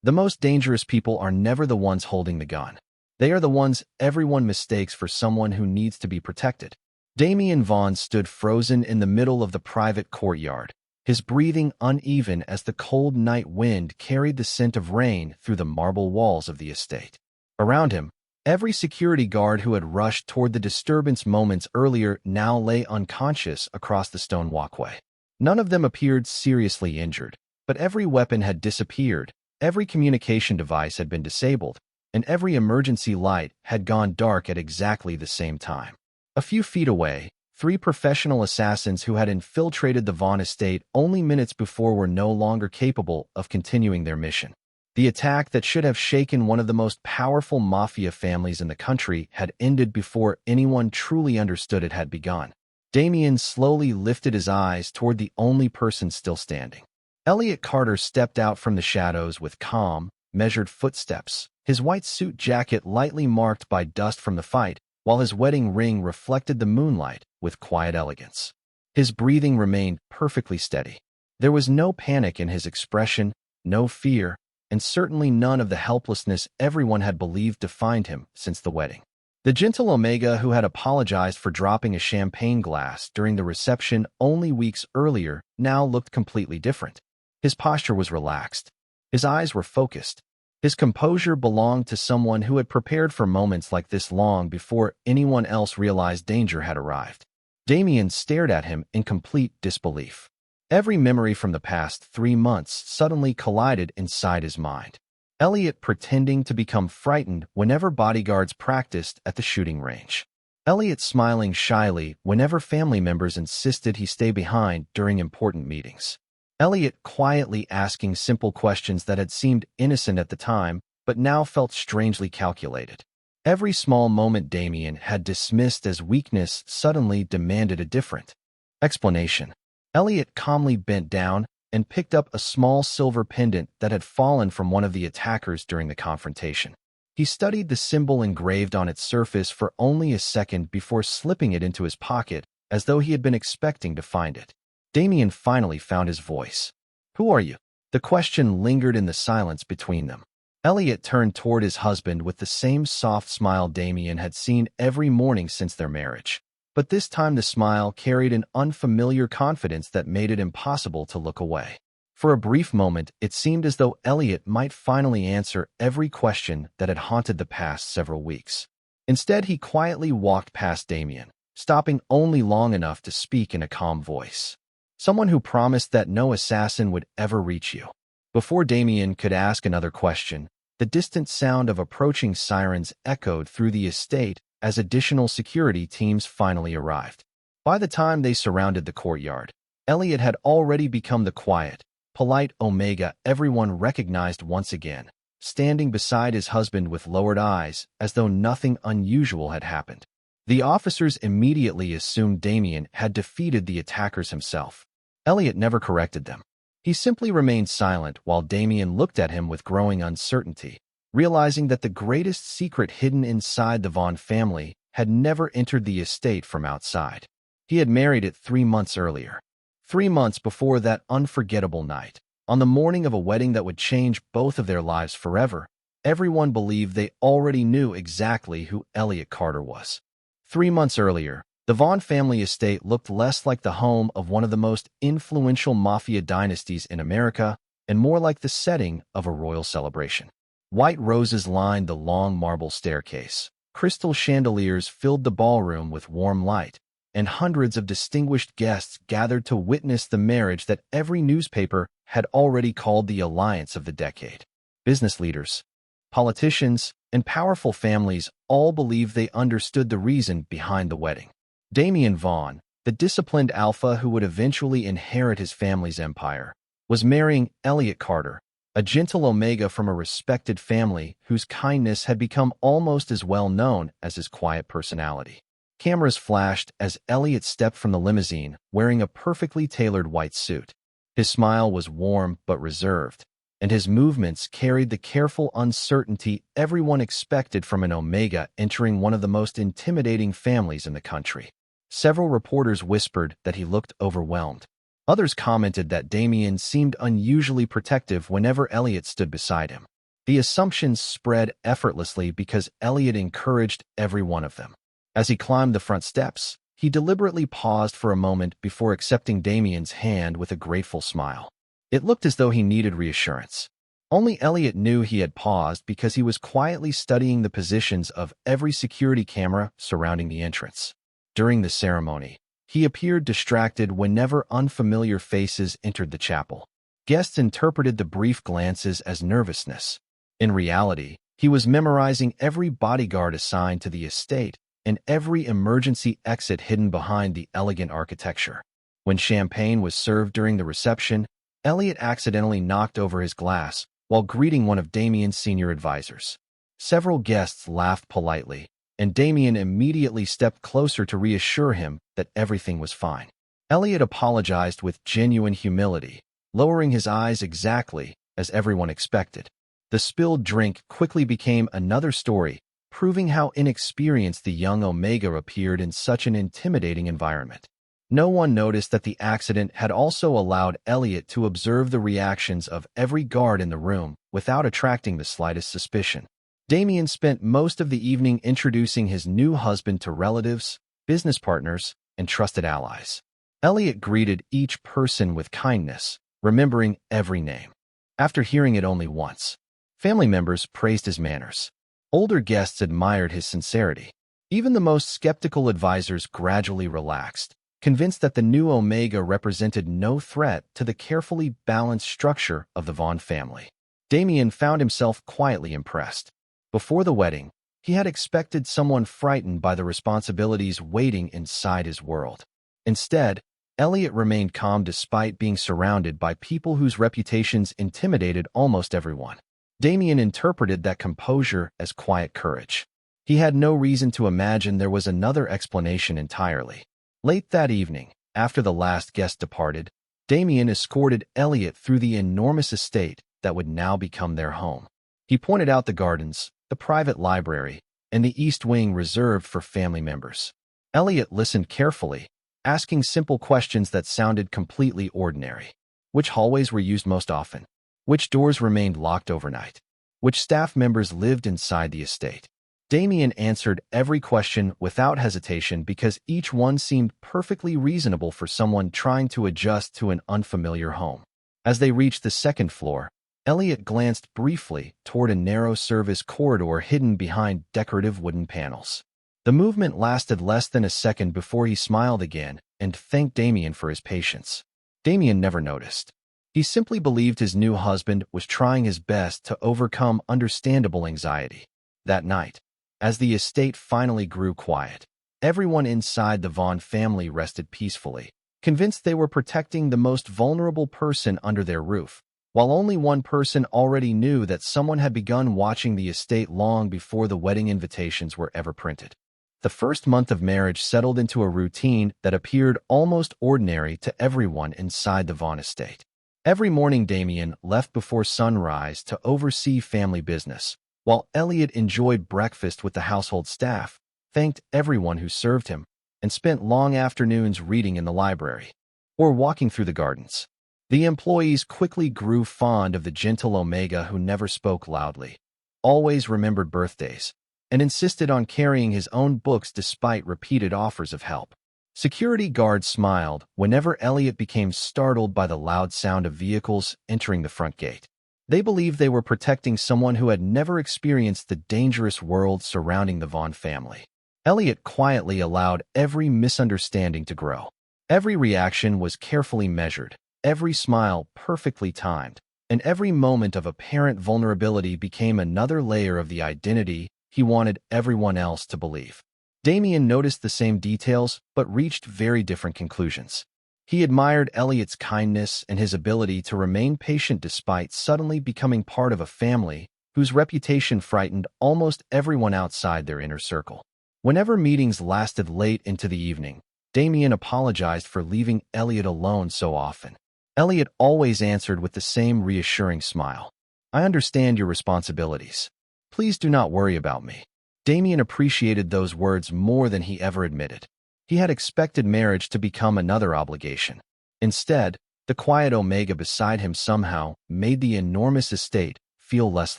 The most dangerous people are never the ones holding the gun. They are the ones everyone mistakes for someone who needs to be protected. Damien Vaughn stood frozen in the middle of the private courtyard, his breathing uneven as the cold night wind carried the scent of rain through the marble walls of the estate. Around him, every security guard who had rushed toward the disturbance moments earlier now lay unconscious across the stone walkway. None of them appeared seriously injured, but every weapon had disappeared, every communication device had been disabled, and every emergency light had gone dark at exactly the same time. A few feet away, 3 professional assassins who had infiltrated the Vaughn estate only minutes before were no longer capable of continuing their mission. The attack that should have shaken one of the most powerful mafia families in the country had ended before anyone truly understood it had begun. Damien slowly lifted his eyes toward the only person still standing. Elliot Carter stepped out from the shadows with calm, measured footsteps, his white suit jacket lightly marked by dust from the fight, while his wedding ring reflected the moonlight with quiet elegance. His breathing remained perfectly steady. There was no panic in his expression, no fear, and certainly none of the helplessness everyone had believed defined him since the wedding. The gentle Omega, who had apologized for dropping a champagne glass during the reception only weeks earlier, now looked completely different. His posture was relaxed. His eyes were focused. His composure belonged to someone who had prepared for moments like this long before anyone else realized danger had arrived. Damien stared at him in complete disbelief. Every memory from the past 3 months suddenly collided inside his mind. Elliot pretending to become frightened whenever bodyguards practiced at the shooting range. Elliot smiling shyly whenever family members insisted he stay behind during important meetings. Elliot quietly asking simple questions that had seemed innocent at the time, but now felt strangely calculated. Every small moment Damien had dismissed as weakness suddenly demanded a different explanation. Elliot calmly bent down and picked up a small silver pendant that had fallen from one of the attackers during the confrontation. He studied the symbol engraved on its surface for only a second before slipping it into his pocket, as though he had been expecting to find it. Damien finally found his voice. "Who are you?" The question lingered in the silence between them. Elliot turned toward his husband with the same soft smile Damien had seen every morning since their marriage. But this time the smile carried an unfamiliar confidence that made it impossible to look away. For a brief moment, it seemed as though Elliot might finally answer every question that had haunted the past several weeks. Instead, he quietly walked past Damien, stopping only long enough to speak in a calm voice. "Someone who promised that no assassin would ever reach you." Before Damien could ask another question, the distant sound of approaching sirens echoed through the estate as additional security teams finally arrived. By the time they surrounded the courtyard, Elliot had already become the quiet, polite Omega everyone recognized once again, standing beside his husband with lowered eyes as though nothing unusual had happened. The officers immediately assumed Damien had defeated the attackers himself. Elliot never corrected them. He simply remained silent while Damien looked at him with growing uncertainty, realizing that the greatest secret hidden inside the Vaughn family had never entered the estate from outside. He had married it 3 months earlier. 3 months before that unforgettable night, on the morning of a wedding that would change both of their lives forever. Everyone believed they already knew exactly who Elliot Carter was. 3 months earlier, the Vaughn family estate looked less like the home of one of the most influential mafia dynasties in America and more like the setting of a royal celebration. White roses lined the long marble staircase. Crystal chandeliers filled the ballroom with warm light, and hundreds of distinguished guests gathered to witness the marriage that every newspaper had already called the alliance of the decade. Business leaders, politicians, and powerful families all believed they understood the reason behind the wedding. Damien Vaughn, the disciplined alpha who would eventually inherit his family's empire, was marrying Elliot Carter, a gentle Omega from a respected family whose kindness had become almost as well known as his quiet personality. Cameras flashed as Elliot stepped from the limousine wearing a perfectly tailored white suit. His smile was warm but reserved, and his movements carried the careful uncertainty everyone expected from an Omega entering one of the most intimidating families in the country. Several reporters whispered that he looked overwhelmed. Others commented that Damien seemed unusually protective whenever Elliot stood beside him. The assumptions spread effortlessly because Elliot encouraged every one of them. As he climbed the front steps, he deliberately paused for a moment before accepting Damien's hand with a grateful smile. It looked as though he needed reassurance. Only Elliot knew he had paused because he was quietly studying the positions of every security camera surrounding the entrance. During the ceremony, he appeared distracted whenever unfamiliar faces entered the chapel. Guests interpreted the brief glances as nervousness. In reality, he was memorizing every bodyguard assigned to the estate and every emergency exit hidden behind the elegant architecture. When champagne was served during the reception, Elliot accidentally knocked over his glass while greeting one of Damien's senior advisors. Several guests laughed politely, and Damien immediately stepped closer to reassure him that everything was fine. Elliot apologized with genuine humility, lowering his eyes exactly as everyone expected. The spilled drink quickly became another story, proving how inexperienced the young Omega appeared in such an intimidating environment. No one noticed that the accident had also allowed Elliot to observe the reactions of every guard in the room without attracting the slightest suspicion. Damien spent most of the evening introducing his new husband to relatives, business partners, and trusted allies. Elliot greeted each person with kindness, remembering every name. After hearing it only once, family members praised his manners. Older guests admired his sincerity. Even the most skeptical advisors gradually relaxed, convinced that the new Omega represented no threat to the carefully balanced structure of the Vaughn family. Damien found himself quietly impressed. Before the wedding, he had expected someone frightened by the responsibilities waiting inside his world. Instead, Elliot remained calm despite being surrounded by people whose reputations intimidated almost everyone. Damien interpreted that composure as quiet courage. He had no reason to imagine there was another explanation entirely. Late that evening, after the last guest departed, Damien escorted Elliot through the enormous estate that would now become their home. He pointed out the gardens, the private library, and the east wing reserved for family members. Elliot listened carefully, asking simple questions that sounded completely ordinary. Which hallways were used most often? Which doors remained locked overnight? Which staff members lived inside the estate? Damien answered every question without hesitation because each one seemed perfectly reasonable for someone trying to adjust to an unfamiliar home. As they reached the second floor, Elliot glanced briefly toward a narrow service corridor hidden behind decorative wooden panels. The movement lasted less than a second before he smiled again and thanked Damien for his patience. Damien never noticed. He simply believed his new husband was trying his best to overcome understandable anxiety. That night, as the estate finally grew quiet, everyone inside the Vaughn family rested peacefully, convinced they were protecting the most vulnerable person under their roof, while only one person already knew that someone had begun watching the estate long before the wedding invitations were ever printed. The first month of marriage settled into a routine that appeared almost ordinary to everyone inside the Vaughn estate. Every morning Damien left before sunrise to oversee family business, while Elliot enjoyed breakfast with the household staff, thanked everyone who served him, and spent long afternoons reading in the library or walking through the gardens. The employees quickly grew fond of the gentle Omega who never spoke loudly, always remembered birthdays, and insisted on carrying his own books despite repeated offers of help. Security guards smiled whenever Elliot became startled by the loud sound of vehicles entering the front gate. They believed they were protecting someone who had never experienced the dangerous world surrounding the Vaughn family. Elliot quietly allowed every misunderstanding to grow. Every reaction was carefully measured, every smile perfectly timed, and every moment of apparent vulnerability became another layer of the identity he wanted everyone else to believe. Damien noticed the same details but reached very different conclusions. He admired Elliot's kindness and his ability to remain patient despite suddenly becoming part of a family whose reputation frightened almost everyone outside their inner circle. Whenever meetings lasted late into the evening, Damien apologized for leaving Elliot alone so often. Elliot always answered with the same reassuring smile. "I understand your responsibilities. Please do not worry about me." Damien appreciated those words more than he ever admitted. He had expected marriage to become another obligation. Instead, the quiet Omega beside him somehow made the enormous estate feel less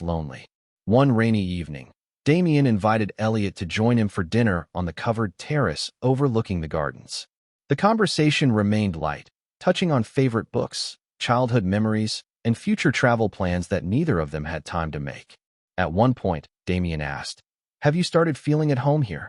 lonely. One rainy evening, Damien invited Elliot to join him for dinner on the covered terrace overlooking the gardens. The conversation remained light, touching on favorite books, childhood memories, and future travel plans that neither of them had time to make. At one point, Damien asked, "Have you started feeling at home here?"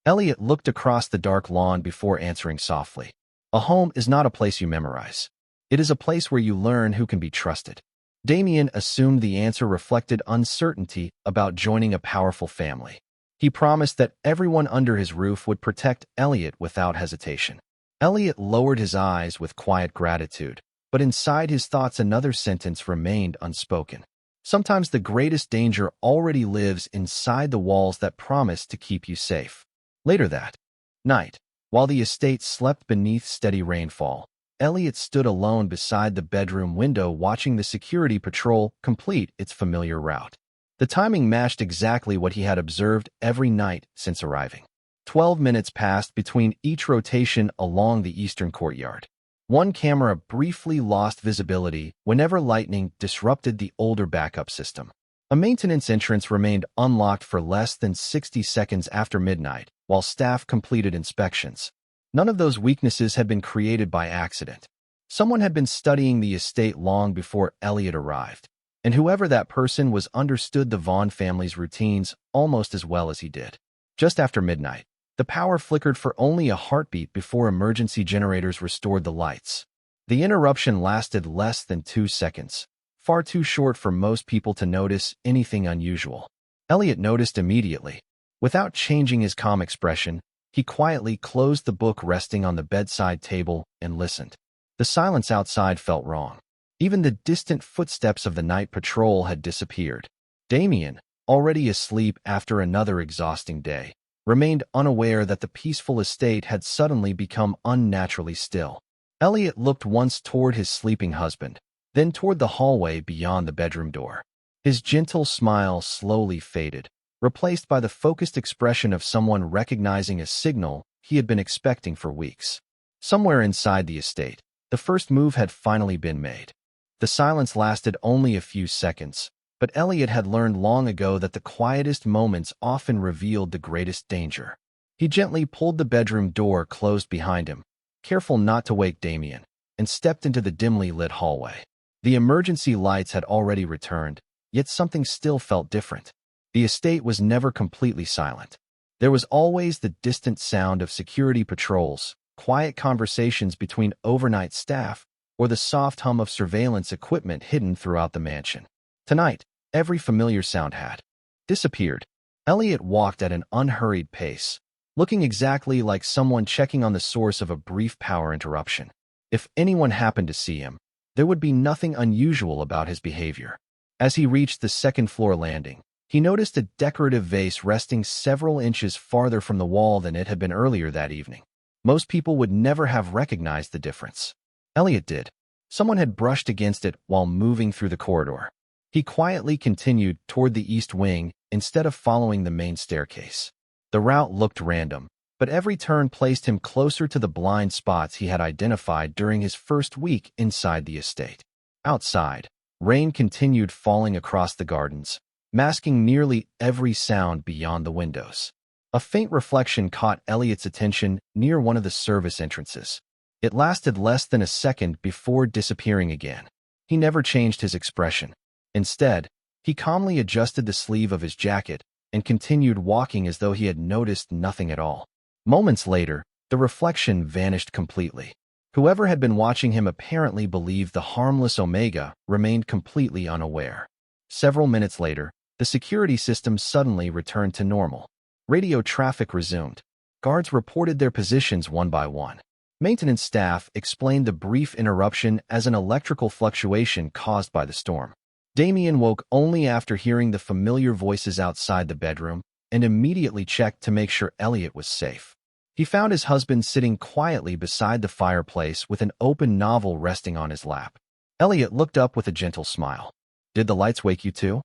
Elliot looked across the dark lawn before answering softly, "A home is not a place you memorize. It is a place where you learn who can be trusted." Damien assumed the answer reflected uncertainty about joining a powerful family. He promised that everyone under his roof would protect Elliot without hesitation. Elliot lowered his eyes with quiet gratitude, but inside his thoughts another sentence remained unspoken. Sometimes the greatest danger already lives inside the walls that promise to keep you safe. Later that night, while the estate slept beneath steady rainfall, Elliot stood alone beside the bedroom window watching the security patrol complete its familiar route. The timing matched exactly what he had observed every night since arriving. 12 minutes passed between each rotation along the eastern courtyard. One camera briefly lost visibility whenever lightning disrupted the older backup system. A maintenance entrance remained unlocked for less than 60 seconds after midnight, while staff completed inspections. None of those weaknesses had been created by accident. Someone had been studying the estate long before Elliot arrived, and whoever that person was understood the Vaughn family's routines almost as well as he did. Just after midnight, the power flickered for only a heartbeat before emergency generators restored the lights. The interruption lasted less than 2 seconds, far too short for most people to notice anything unusual. Elliot noticed immediately. Without changing his calm expression, he quietly closed the book resting on the bedside table and listened. The silence outside felt wrong. Even the distant footsteps of the night patrol had disappeared. Damien, already asleep after another exhausting day, remained unaware that the peaceful estate had suddenly become unnaturally still. Elliot looked once toward his sleeping husband, then toward the hallway beyond the bedroom door. His gentle smile slowly faded, replaced by the focused expression of someone recognizing a signal he had been expecting for weeks. Somewhere inside the estate, the first move had finally been made. The silence lasted only a few seconds, but Elliot had learned long ago that the quietest moments often revealed the greatest danger. He gently pulled the bedroom door closed behind him, careful not to wake Damien, and stepped into the dimly lit hallway. The emergency lights had already returned, yet something still felt different. The estate was never completely silent. There was always the distant sound of security patrols, quiet conversations between overnight staff, or the soft hum of surveillance equipment hidden throughout the mansion. Tonight, every familiar sound had disappeared. Elliot walked at an unhurried pace, looking exactly like someone checking on the source of a brief power interruption. If anyone happened to see him, there would be nothing unusual about his behavior. As he reached the second-floor landing, he noticed a decorative vase resting several inches farther from the wall than it had been earlier that evening. Most people would never have recognized the difference. Elliot did. Someone had brushed against it while moving through the corridor. He quietly continued toward the east wing instead of following the main staircase. The route looked random, but every turn placed him closer to the blind spots he had identified during his first week inside the estate. Outside, rain continued falling across the gardens, masking nearly every sound beyond the windows. A faint reflection caught Elliot's attention near one of the service entrances. It lasted less than a second before disappearing again. He never changed his expression. Instead, he calmly adjusted the sleeve of his jacket and continued walking as though he had noticed nothing at all. Moments later, the reflection vanished completely. Whoever had been watching him apparently believed the harmless Omega remained completely unaware. Several minutes later, the security system suddenly returned to normal. Radio traffic resumed. Guards reported their positions one by one. Maintenance staff explained the brief interruption as an electrical fluctuation caused by the storm. Damien woke only after hearing the familiar voices outside the bedroom and immediately checked to make sure Elliot was safe. He found his husband sitting quietly beside the fireplace with an open novel resting on his lap. Elliot looked up with a gentle smile. "Did the lights wake you too?"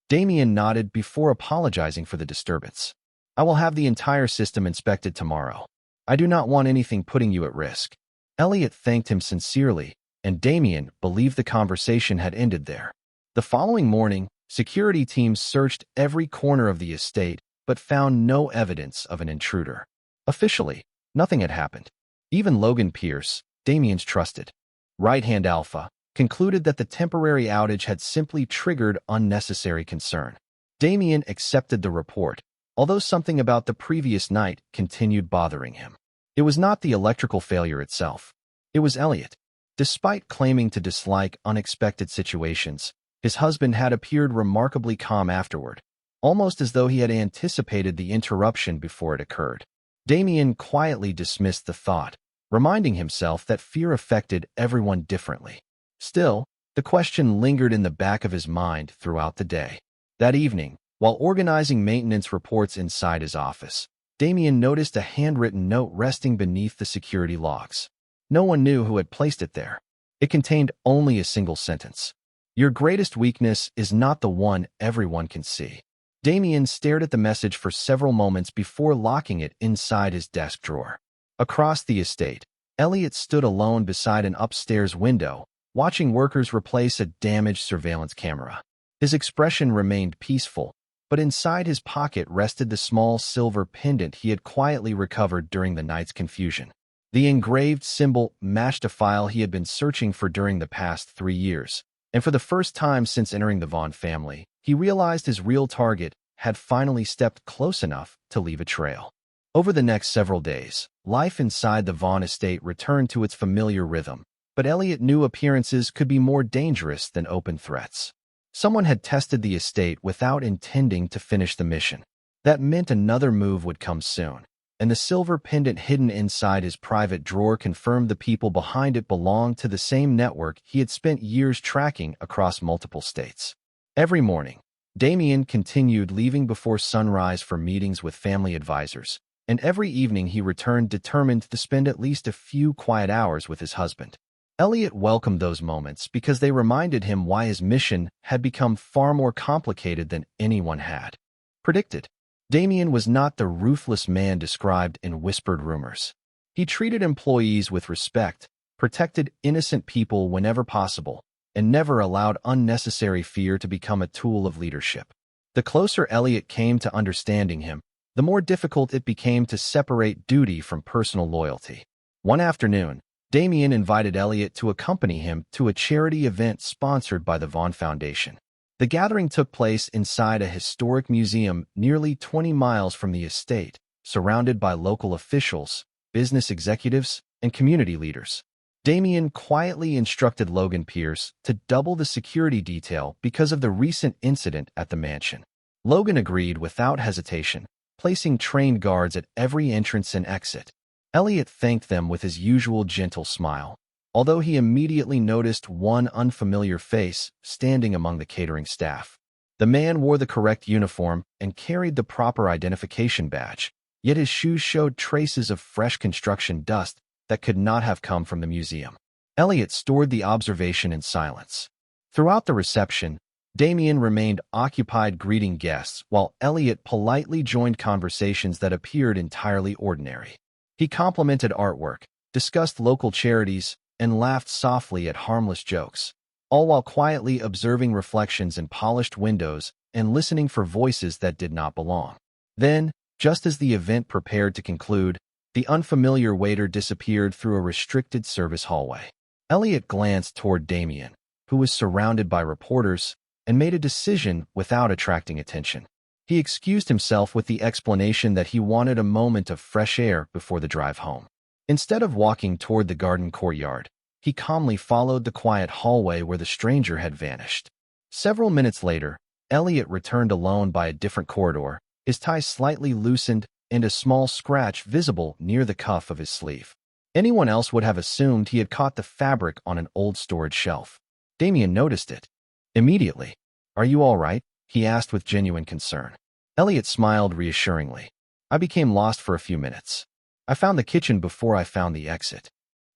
Damien nodded before apologizing for the disturbance. "I will have the entire system inspected tomorrow. I do not want anything putting you at risk." Elliot thanked him sincerely, and Damien believed the conversation had ended there. The following morning, security teams searched every corner of the estate but found no evidence of an intruder. Officially, nothing had happened. Even Logan Pierce, Damien's trusted right-hand alpha, concluded that the temporary outage had simply triggered unnecessary concern. Damien accepted the report, although something about the previous night continued bothering him. It was not the electrical failure itself. It was Elliot. Despite claiming to dislike unexpected situations, his husband had appeared remarkably calm afterward, almost as though he had anticipated the interruption before it occurred. Damien quietly dismissed the thought, reminding himself that fear affected everyone differently. Still, the question lingered in the back of his mind throughout the day. That evening, while organizing maintenance reports inside his office, Damien noticed a handwritten note resting beneath the security logs. No one knew who had placed it there. It contained only a single sentence. "Your greatest weakness is not the one everyone can see." Damien stared at the message for several moments before locking it inside his desk drawer. Across the estate, Elliot stood alone beside an upstairs window, watching workers replace a damaged surveillance camera. His expression remained peaceful, but inside his pocket rested the small silver pendant he had quietly recovered during the night's confusion. The engraved symbol matched a file he had been searching for during the past 3 years, and for the first time since entering the Vaughn family, he realized his real target had finally stepped close enough to leave a trail. Over the next several days, life inside the Vaughn estate returned to its familiar rhythm, but Elliot knew appearances could be more dangerous than open threats. Someone had tested the estate without intending to finish the mission. That meant another move would come soon, and the silver pendant hidden inside his private drawer confirmed the people behind it belonged to the same network he had spent years tracking across multiple states. Every morning, Damien continued leaving before sunrise for meetings with family advisors, and every evening he returned determined to spend at least a few quiet hours with his husband. Elliot welcomed those moments because they reminded him why his mission had become far more complicated than anyone had predicted. Damien was not the ruthless man described in whispered rumors. He treated employees with respect, protected innocent people whenever possible, and never allowed unnecessary fear to become a tool of leadership. The closer Elliot came to understanding him, the more difficult it became to separate duty from personal loyalty. One afternoon, Damien invited Elliot to accompany him to a charity event sponsored by the Vaughn Foundation. The gathering took place inside a historic museum nearly 20 miles from the estate, surrounded by local officials, business executives, and community leaders. Damien quietly instructed Logan Pierce to double the security detail because of the recent incident at the mansion. Logan agreed without hesitation, placing trained guards at every entrance and exit. Elliot thanked them with his usual gentle smile, although he immediately noticed one unfamiliar face standing among the catering staff. The man wore the correct uniform and carried the proper identification badge, yet his shoes showed traces of fresh construction dust that could not have come from the museum. Elliot stored the observation in silence. Throughout the reception, Damien remained occupied greeting guests while Elliot politely joined conversations that appeared entirely ordinary. He complimented artwork, discussed local charities, and laughed softly at harmless jokes, all while quietly observing reflections in polished windows and listening for voices that did not belong. Then, just as the event prepared to conclude, the unfamiliar waiter disappeared through a restricted service hallway. Elliot glanced toward Damien, who was surrounded by reporters, and made a decision without attracting attention. He excused himself with the explanation that he wanted a moment of fresh air before the drive home. Instead of walking toward the garden courtyard, he calmly followed the quiet hallway where the stranger had vanished. Several minutes later, Elliot returned alone by a different corridor, his tie slightly loosened and a small scratch visible near the cuff of his sleeve. Anyone else would have assumed he had caught the fabric on an old storage shelf. Damien noticed it immediately. "Are you all right?" he asked with genuine concern. Elliot smiled reassuringly. "I became lost for a few minutes. I found the kitchen before I found the exit."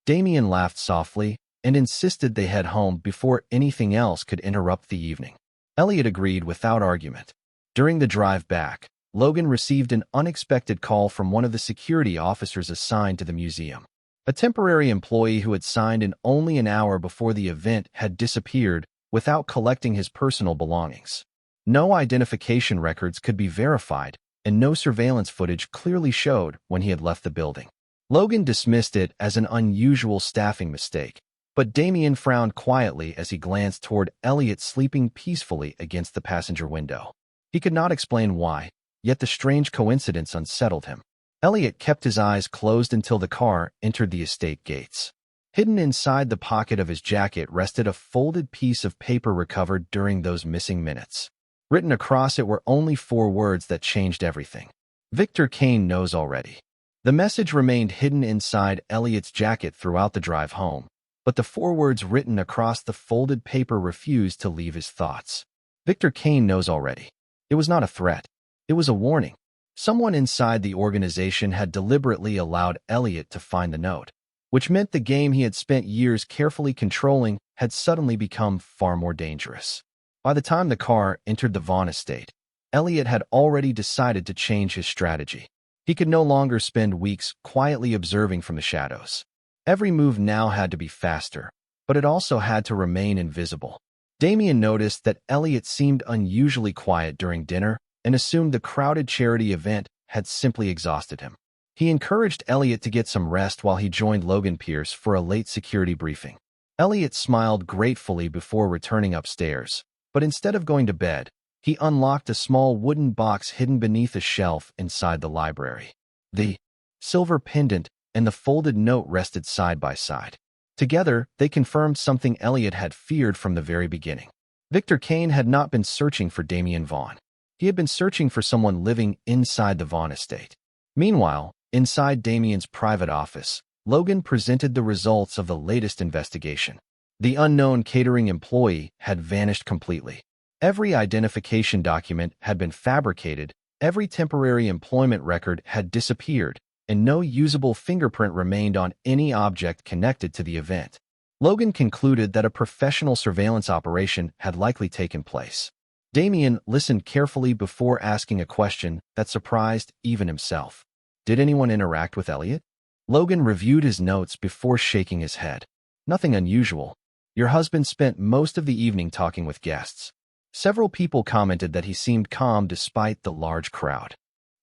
Damien laughed softly and insisted they head home before anything else could interrupt the evening. Elliot agreed without argument. During the drive back, Logan received an unexpected call from one of the security officers assigned to the museum. A temporary employee who had signed in only an hour before the event had disappeared without collecting his personal belongings. No identification records could be verified, and no surveillance footage clearly showed when he had left the building. Logan dismissed it as an unusual staffing mistake, but Damien frowned quietly as he glanced toward Elliot sleeping peacefully against the passenger window. He could not explain why, yet the strange coincidence unsettled him. Elliot kept his eyes closed until the car entered the estate gates. Hidden inside the pocket of his jacket rested a folded piece of paper recovered during those missing minutes. Written across it were only 4 words that changed everything. Victor Kane knows already. The message remained hidden inside Elliot's jacket throughout the drive home, but the 4 words written across the folded paper refused to leave his thoughts. Victor Kane knows already. It was not a threat. It was a warning. Someone inside the organization had deliberately allowed Elliot to find the note, which meant the game he had spent years carefully controlling had suddenly become far more dangerous. By the time the car entered the Vaughn estate, Elliot had already decided to change his strategy. He could no longer spend weeks quietly observing from the shadows. Every move now had to be faster, but it also had to remain invisible. Damien noticed that Elliot seemed unusually quiet during dinner and assumed the crowded charity event had simply exhausted him. He encouraged Elliot to get some rest while he joined Logan Pierce for a late security briefing. Elliot smiled gratefully before returning upstairs, but instead of going to bed, he unlocked a small wooden box hidden beneath a shelf inside the library. The silver pendant and the folded note rested side by side. Together, they confirmed something Elliot had feared from the very beginning. Victor Kane had not been searching for Damien Vaughn. He had been searching for someone living inside the Vaughn estate. Meanwhile, inside Damien's private office, Logan presented the results of the latest investigation. The unknown catering employee had vanished completely. Every identification document had been fabricated, every temporary employment record had disappeared, and no usable fingerprint remained on any object connected to the event. Logan concluded that a professional surveillance operation had likely taken place. Damien listened carefully before asking a question that surprised even himself. Did anyone interact with Elliot? Logan reviewed his notes before shaking his head. Nothing unusual. Your husband spent most of the evening talking with guests. Several people commented that he seemed calm despite the large crowd.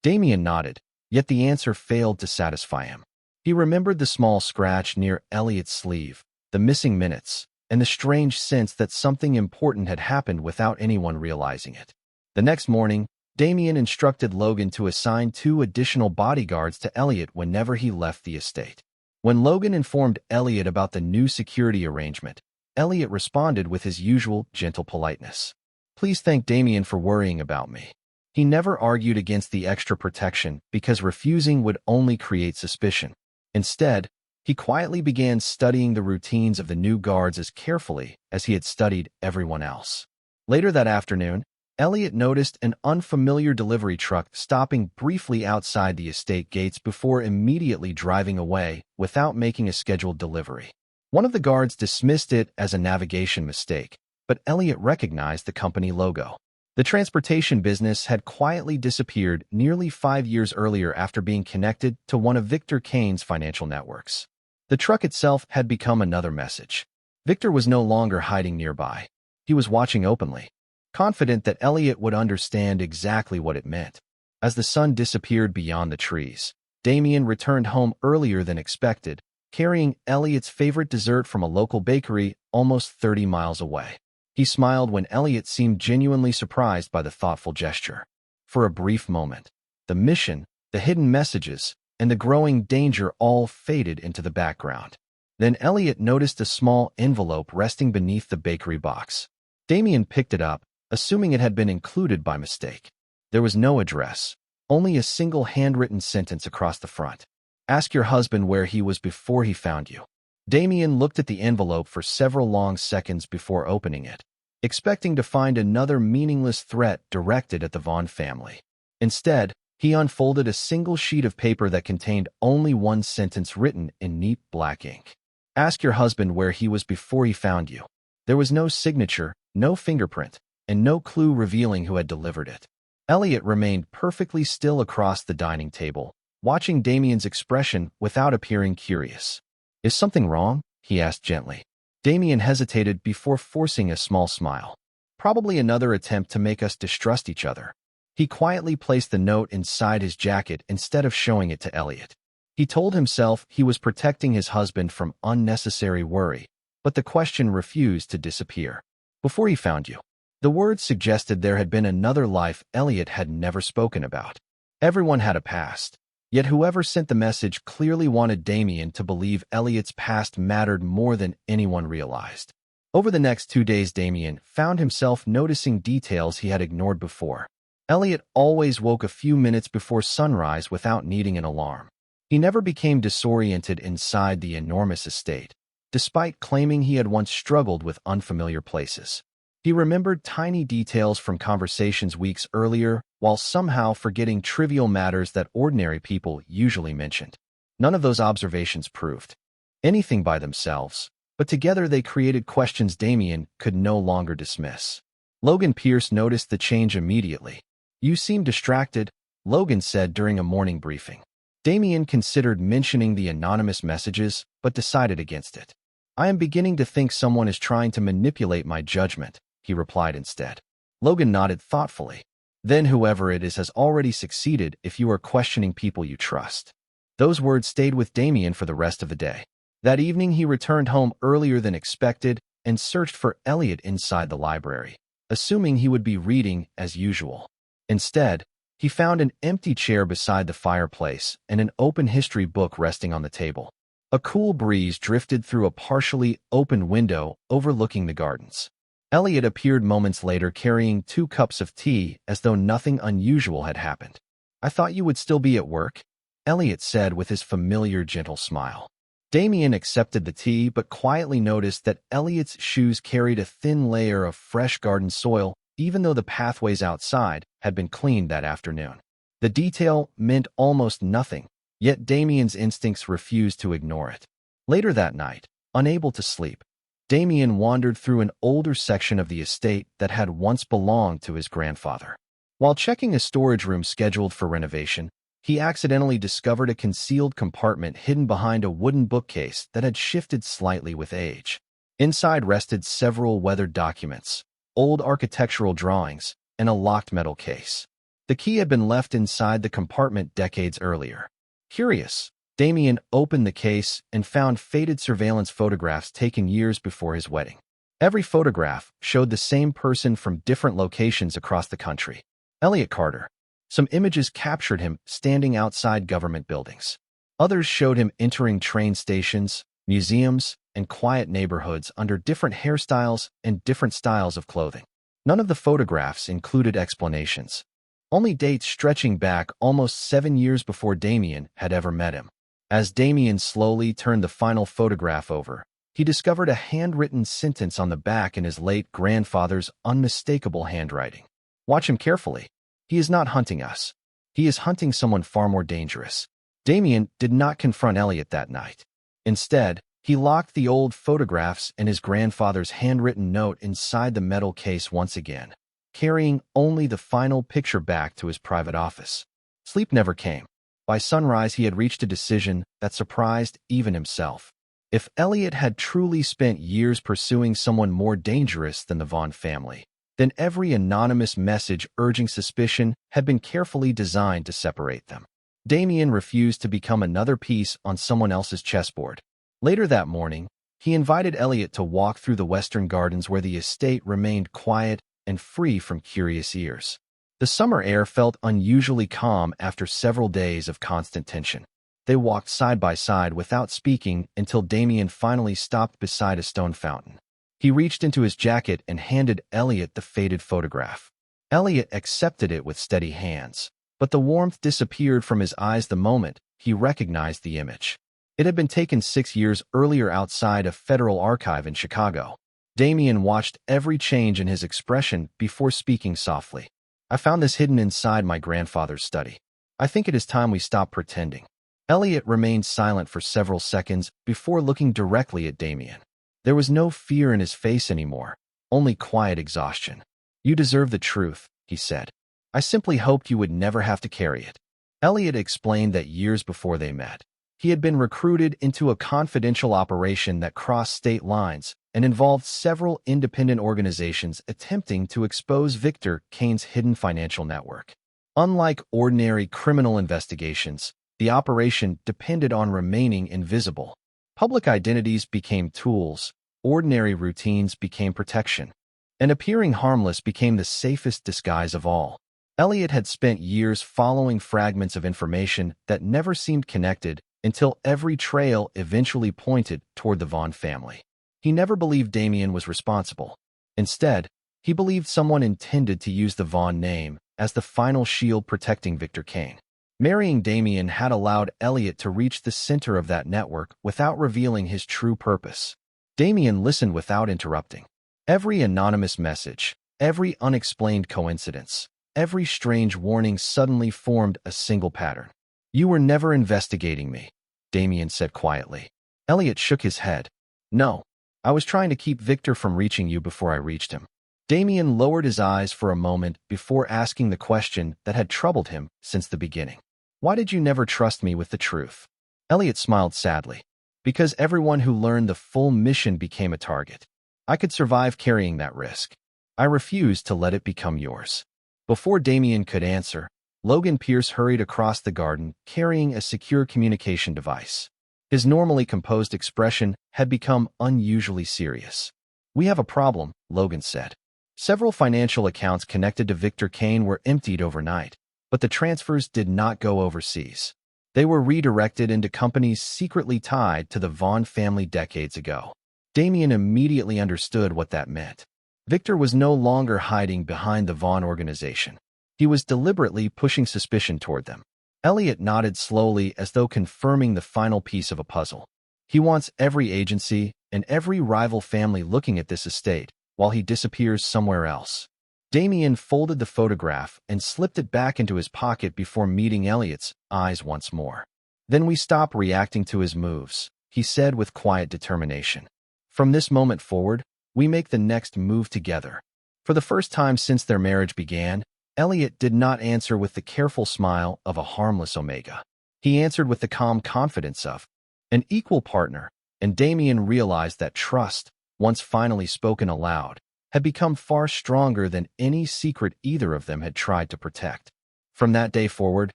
Damien nodded, yet the answer failed to satisfy him. He remembered the small scratch near Elliot's sleeve, the missing minutes, and the strange sense that something important had happened without anyone realizing it. The next morning, Damien instructed Logan to assign 2 additional bodyguards to Elliot whenever he left the estate. When Logan informed Elliot about the new security arrangement, Elliot responded with his usual gentle politeness. Please thank Damien for worrying about me. He never argued against the extra protection because refusing would only create suspicion. Instead, he quietly began studying the routines of the new guards as carefully as he had studied everyone else. Later that afternoon, Elliot noticed an unfamiliar delivery truck stopping briefly outside the estate gates before immediately driving away without making a scheduled delivery. One of the guards dismissed it as a navigation mistake, but Elliot recognized the company logo. The transportation business had quietly disappeared nearly 5 years earlier after being connected to one of Victor Kane's financial networks. The truck itself had become another message. Victor was no longer hiding nearby. He was watching openly, confident that Elliot would understand exactly what it meant. As the sun disappeared beyond the trees, Damien returned home earlier than expected, carrying Elliot's favorite dessert from a local bakery almost 30 miles away. He smiled when Elliot seemed genuinely surprised by the thoughtful gesture. For a brief moment, the mission, the hidden messages, and the growing danger all faded into the background. Then Elliot noticed a small envelope resting beneath the bakery box. Damien picked it up, assuming it had been included by mistake. There was no address, only a single handwritten sentence across the front. Ask your husband where he was before he found you. Damien looked at the envelope for several long seconds before opening it, expecting to find another meaningless threat directed at the Vaughn family. Instead, he unfolded a single sheet of paper that contained only one sentence written in neat black ink. Ask your husband where he was before he found you. There was no signature, no fingerprint, and no clue revealing who had delivered it. Elliot remained perfectly still across the dining table, watching Damien's expression without appearing curious. Is something wrong? He asked gently. Damien hesitated before forcing a small smile. Probably another attempt to make us distrust each other. He quietly placed the note inside his jacket instead of showing it to Elliot. He told himself he was protecting his husband from unnecessary worry, but the question refused to disappear. Before he found you. The words suggested there had been another life Elliot had never spoken about. Everyone had a past. Yet whoever sent the message clearly wanted Damien to believe Elliot's past mattered more than anyone realized. Over the next 2 days, Damien found himself noticing details he had ignored before. Elliot always woke a few minutes before sunrise without needing an alarm. He never became disoriented inside the enormous estate, despite claiming he had once struggled with unfamiliar places. He remembered tiny details from conversations weeks earlier, while somehow forgetting trivial matters that ordinary people usually mentioned. None of those observations proved anything by themselves, but together they created questions Damien could no longer dismiss. Logan Pierce noticed the change immediately. You seem distracted, Logan said during a morning briefing. Damien considered mentioning the anonymous messages, but decided against it. I am beginning to think someone is trying to manipulate my judgment, he replied instead. Logan nodded thoughtfully. Then whoever it is has already succeeded if you are questioning people you trust. Those words stayed with Damien for the rest of the day. That evening he returned home earlier than expected and searched for Elliot inside the library, assuming he would be reading as usual. Instead, he found an empty chair beside the fireplace and an open history book resting on the table. A cool breeze drifted through a partially open window overlooking the gardens. Elliot appeared moments later carrying 2 cups of tea as though nothing unusual had happened. I thought you would still be at work, Elliot said with his familiar gentle smile. Damien accepted the tea but quietly noticed that Elliot's shoes carried a thin layer of fresh garden soil even though the pathways outside had been cleaned that afternoon. The detail meant almost nothing, yet Damien's instincts refused to ignore it. Later that night, unable to sleep, Damien wandered through an older section of the estate that had once belonged to his grandfather. While checking a storage room scheduled for renovation, he accidentally discovered a concealed compartment hidden behind a wooden bookcase that had shifted slightly with age. Inside rested several weathered documents, old architectural drawings, and a locked metal case. The key had been left inside the compartment decades earlier. Curious, Damien opened the case and found faded surveillance photographs taken years before his wedding. Every photograph showed the same person from different locations across the country. Elliot Carter. Some images captured him standing outside government buildings. Others showed him entering train stations, museums, and quiet neighborhoods under different hairstyles and different styles of clothing. None of the photographs included explanations, only dates stretching back almost 7 years before Damien had ever met him. As Damien slowly turned the final photograph over, he discovered a handwritten sentence on the back in his late grandfather's unmistakable handwriting. Watch him carefully. He is not hunting us. He is hunting someone far more dangerous. Damien did not confront Elliot that night. Instead, he locked the old photographs and his grandfather's handwritten note inside the metal case once again, carrying only the final picture back to his private office. Sleep never came. By sunrise, he had reached a decision that surprised even himself. If Elliot had truly spent years pursuing someone more dangerous than the Vaughn family, then every anonymous message urging suspicion had been carefully designed to separate them. Damien refused to become another piece on someone else's chessboard. Later that morning, he invited Elliot to walk through the western gardens where the estate remained quiet and free from curious ears. The summer air felt unusually calm after several days of constant tension. They walked side by side without speaking until Damien finally stopped beside a stone fountain. He reached into his jacket and handed Elliot the faded photograph. Elliot accepted it with steady hands, but the warmth disappeared from his eyes the moment he recognized the image. It had been taken 6 years earlier outside a federal archive in Chicago. Damien watched every change in his expression before speaking softly. I found this hidden inside my grandfather's study. I think it is time we stop pretending. Elliot remained silent for several seconds before looking directly at Damien. There was no fear in his face anymore, only quiet exhaustion. You deserve the truth, he said. I simply hoped you would never have to carry it. Elliot explained that years before they met, He had been recruited into a confidential operation that crossed state lines and involved several independent organizations attempting to expose Victor Kane's hidden financial network. Unlike ordinary criminal investigations, the operation depended on remaining invisible. Public identities became tools, ordinary routines became protection, and appearing harmless became the safest disguise of all. Elliot had spent years following fragments of information that never seemed connected until every trail eventually pointed toward the Vaughn family. He never believed Damien was responsible. Instead, he believed someone intended to use the Vaughn name as the final shield protecting Victor Kane. Marrying Damien had allowed Elliot to reach the center of that network without revealing his true purpose. Damien listened without interrupting. Every anonymous message, every unexplained coincidence, every strange warning suddenly formed a single pattern. "You were never investigating me," Damien said quietly. Elliot shook his head. "No, I was trying to keep Victor from reaching you before I reached him." Damien lowered his eyes for a moment before asking the question that had troubled him since the beginning. "Why did you never trust me with the truth?" Elliot smiled sadly. "Because everyone who learned the full mission became a target. I could survive carrying that risk. I refused to let it become yours." Before Damien could answer, Logan Pierce hurried across the garden carrying a secure communication device. His normally composed expression had become unusually serious. "We have a problem," Logan said. Several financial accounts connected to Victor Kane were emptied overnight, but the transfers did not go overseas. They were redirected into companies secretly tied to the Vaughn family decades ago. Damien immediately understood what that meant. Victor was no longer hiding behind the Vaughn organization. He was deliberately pushing suspicion toward them. Elliot nodded slowly as though confirming the final piece of a puzzle. He wants every agency and every rival family looking at this estate while he disappears somewhere else. Damien folded the photograph and slipped it back into his pocket before meeting Elliot's eyes once more. "Then we stop reacting to his moves," he said with quiet determination. "From this moment forward, we make the next move together." For the first time since their marriage began, Elliot did not answer with the careful smile of a harmless Omega. He answered with the calm confidence of an equal partner, and Damien realized that trust, once finally spoken aloud, had become far stronger than any secret either of them had tried to protect. From that day forward,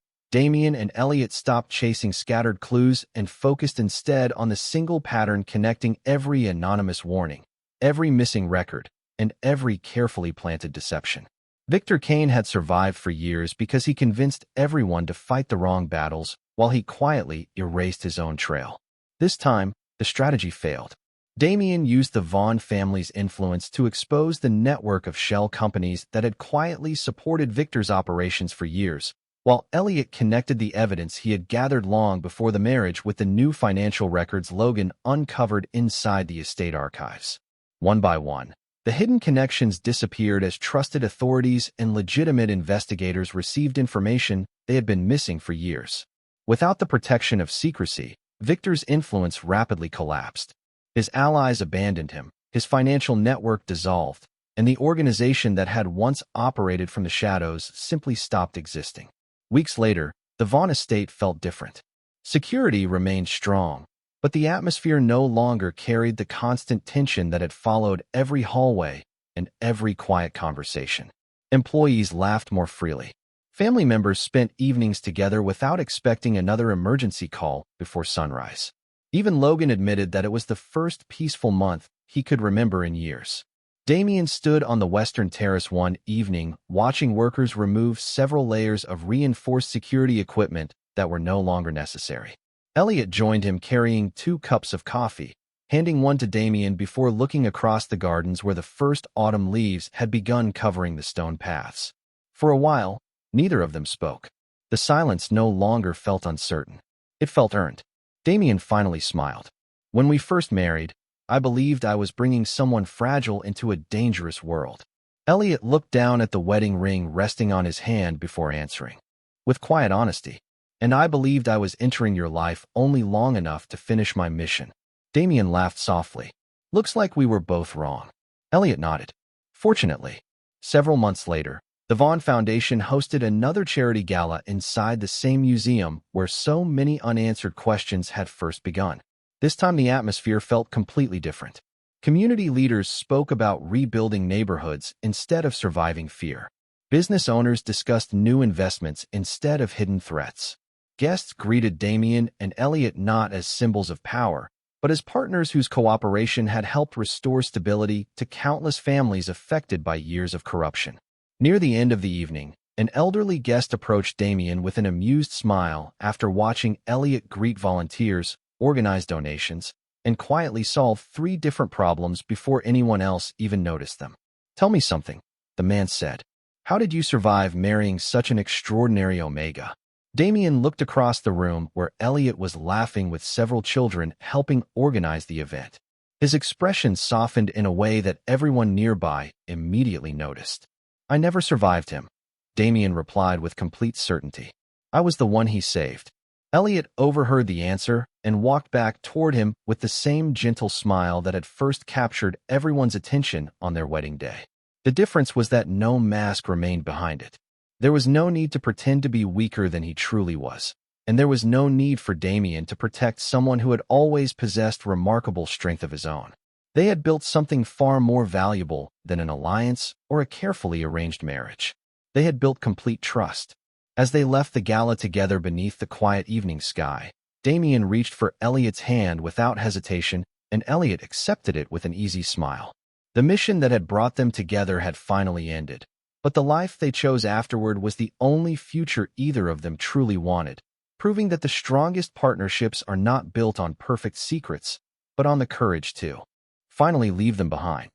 Damien and Elliot stopped chasing scattered clues and focused instead on the single pattern connecting every anonymous warning, every missing record, and every carefully planted deception. Victor Kane had survived for years because he convinced everyone to fight the wrong battles while he quietly erased his own trail. This time, the strategy failed. Damien used the Vaughn family's influence to expose the network of shell companies that had quietly supported Victor's operations for years, while Elliot connected the evidence he had gathered long before the marriage with the new financial records Logan uncovered inside the estate archives. One by one, the hidden connections disappeared as trusted authorities and legitimate investigators received information they had been missing for years. Without the protection of secrecy, Victor's influence rapidly collapsed. His allies abandoned him, his financial network dissolved, and the organization that had once operated from the shadows simply stopped existing. Weeks later, the Vaughn estate felt different. Security remained strong, but the atmosphere no longer carried the constant tension that had followed every hallway and every quiet conversation. Employees laughed more freely. Family members spent evenings together without expecting another emergency call before sunrise. Even Logan admitted that it was the first peaceful month he could remember in years. Damien stood on the western terrace one evening, watching workers remove several layers of reinforced security equipment that were no longer necessary. Elliot joined him carrying 2 cups of coffee, handing one to Damien before looking across the gardens where the first autumn leaves had begun covering the stone paths. For a while, neither of them spoke. The silence no longer felt uncertain. It felt earned. Damien finally smiled. "When we first married, I believed I was bringing someone fragile into a dangerous world." Elliot looked down at the wedding ring resting on his hand before answering, with quiet honesty. "And I believed I was entering your life only long enough to finish my mission." Damien laughed softly. "Looks like we were both wrong." Elliot nodded. Fortunately, several months later, The Vaughn Foundation hosted another charity gala inside the same museum where so many unanswered questions had first begun. This time the atmosphere felt completely different. Community leaders spoke about rebuilding neighborhoods instead of surviving fear. Business owners discussed new investments instead of hidden threats. Guests greeted Damien and Elliot not as symbols of power, but as partners whose cooperation had helped restore stability to countless families affected by years of corruption. Near the end of the evening, an elderly guest approached Damien with an amused smile after watching Elliot greet volunteers, organize donations, and quietly solve 3 different problems before anyone else even noticed them. "Tell me something," the man said. "How did you survive marrying such an extraordinary Omega?" Damien looked across the room where Elliot was laughing with several children helping organize the event. His expression softened in a way that everyone nearby immediately noticed. "I never survived him," Damien replied with complete certainty. "I was the one he saved." Elliot overheard the answer and walked back toward him with the same gentle smile that had first captured everyone's attention on their wedding day. The difference was that no mask remained behind it. There was no need to pretend to be weaker than he truly was, and there was no need for Damien to protect someone who had always possessed remarkable strength of his own. They had built something far more valuable than an alliance or a carefully arranged marriage. They had built complete trust. As they left the gala together beneath the quiet evening sky, Damien reached for Elliot's hand without hesitation, and Elliot accepted it with an easy smile. The mission that had brought them together had finally ended, but the life they chose afterward was the only future either of them truly wanted, proving that the strongest partnerships are not built on perfect secrets, but on the courage to finally leave them behind.